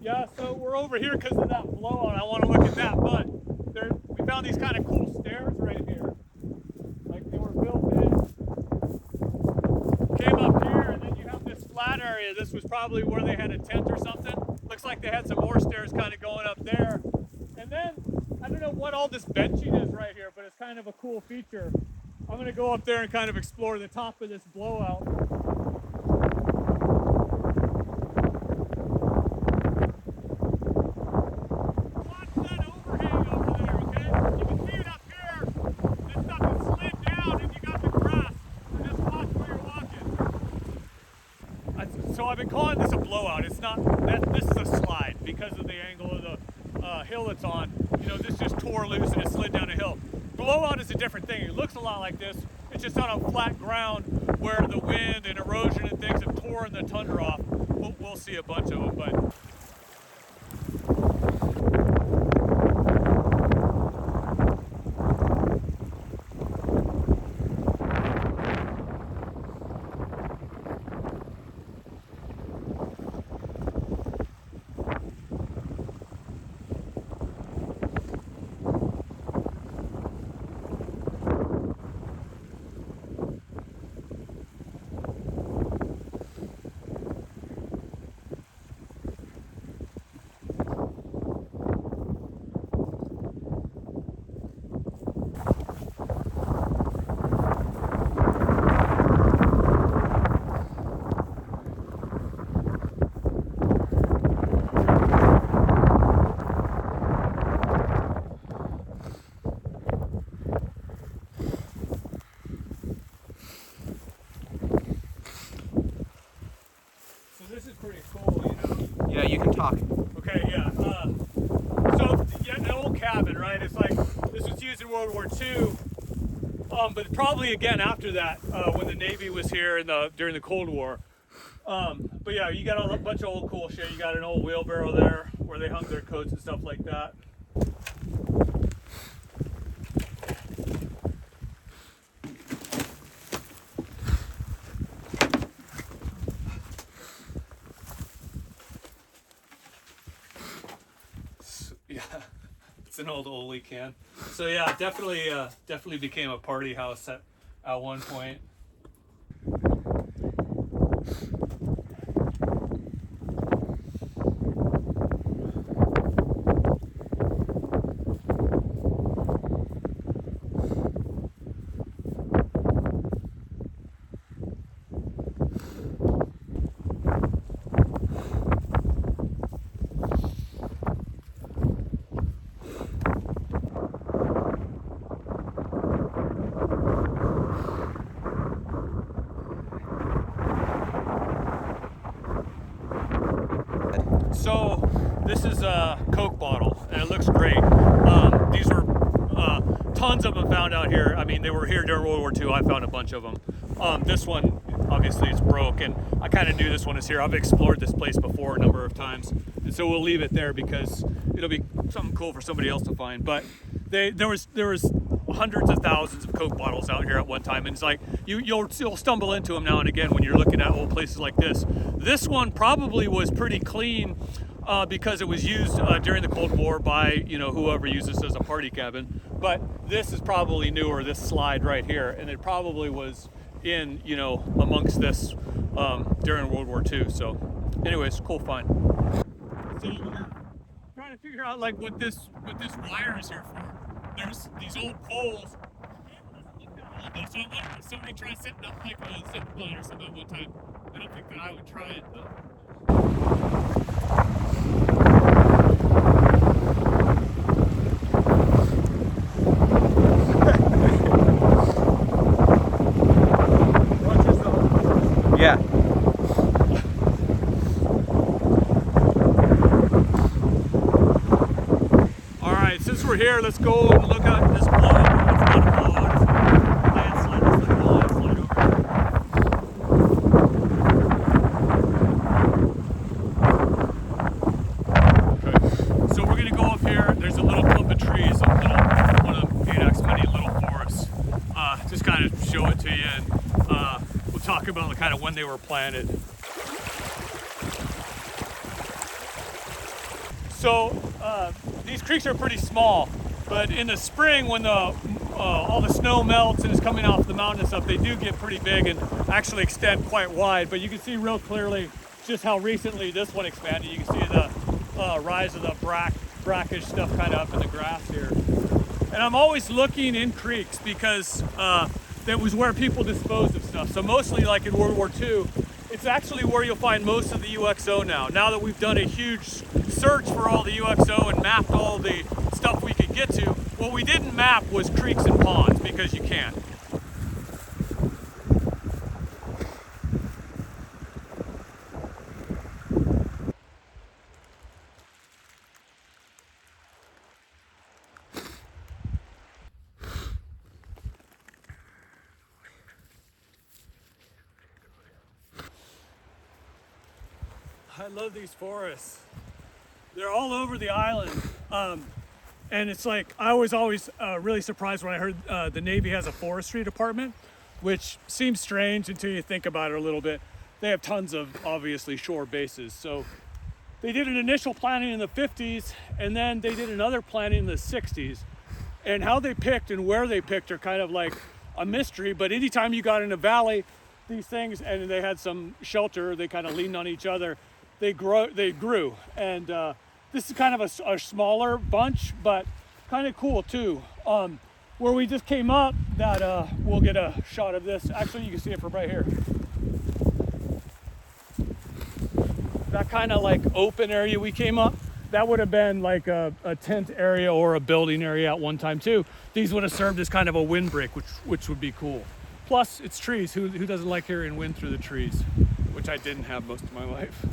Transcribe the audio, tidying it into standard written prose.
Yeah, so we're over here because of that blowout. I want to look at that, but we found these kind of cool stairs right here. Like they were built in. Came up here, and then you have this flat area. This was probably where they had a tent or something. Looks like they had some more stairs kind of going up there. And then, I don't know what all this benching is right here, but it's kind of a cool feature. I'm going to go up there and kind of explore the top of this blowout. So I've been calling this a blowout. It's not, this is a slide because of the angle of the hill it's on. You know, this just tore loose and it slid down a hill. Blowout is a different thing. It looks a lot like this. It's just on a flat ground where the wind and erosion and things have torn the tundra off. We'll see a bunch of them, but. This is pretty cool, you know. Yeah, you can talk. Okay, yeah. So, yeah, an old cabin, right? It's like, this was used in World War II, but probably again after that, when the Navy was here during the Cold War. But yeah, you got a bunch of old cool shit. You got an old wheelbarrow there where they hung their coats and stuff like that. Yeah, it's an old Oli can. So yeah, definitely became a party house at one point. So this is a Coke bottle, and it looks great. These were tons of them found out here. I mean, they were here during World War II. I found a bunch of them. This one, obviously, it's broke, and I kind of knew this one is here. I've explored this place before a number of times, and so we'll leave it there because it'll be something cool for somebody else to find. But there was hundreds of thousands of Coke bottles out here at one time, and it's like you'll stumble into them now and again when you're looking at old places like this. This one probably was pretty clean because it was used during the Cold War by whoever used this as a party cabin. But this is probably newer, this slide right here, and it probably was in amongst this during World War II. So anyways, cool find. So we're trying to figure out like what this wire is here for. There's these old poles. So somebody tried setting up like a zip line or something one time. I don't think that I would try it though. Yeah. All right, since we're here, let's go and look at this blowout. It's not a blowout, it's a landslide. It's like a landslide over here. Okay, so we're gonna go up here. There's a little clump of trees, one of Adak's many little forests. Just kind of show it to you, and we'll talk about kind of when they were planted. So these creeks are pretty small, but in the spring when all the snow melts and is coming off the mountain and stuff, they do get pretty big and actually extend quite wide. But you can see real clearly just how recently this one expanded. You can see the rise of the brackish stuff kind of up in the grass here. And I'm always looking in creeks because that was where people disposed of stuff. So mostly like in World War II, it's actually where you'll find most of the UXO now. Now that we've done a huge search for all the UXO and mapped all the stuff we could get to, what we didn't map was creeks and ponds because you can't. I love these forests. They're all over the island. And it's like, I was always really surprised when I heard the Navy has a forestry department, which seems strange until you think about it a little bit. They have tons of, obviously, shore bases. So they did an initial planning in the 50s, and then they did another planning in the 60s. And how they picked and where they picked are kind of like a mystery, but anytime you got in a valley, these things, and they had some shelter, they kind of leaned on each other, they grew. And this is kind of a smaller bunch, but kind of cool too. Where we just came up, that we'll get a shot of this. Actually, you can see it from right here. That kind of like open area we came up, that would have been like a tent area or a building area at one time too. These would have served as kind of a windbreak, which would be cool. Plus, it's trees. Who doesn't like hearing wind through the trees? Which I didn't have most of my life.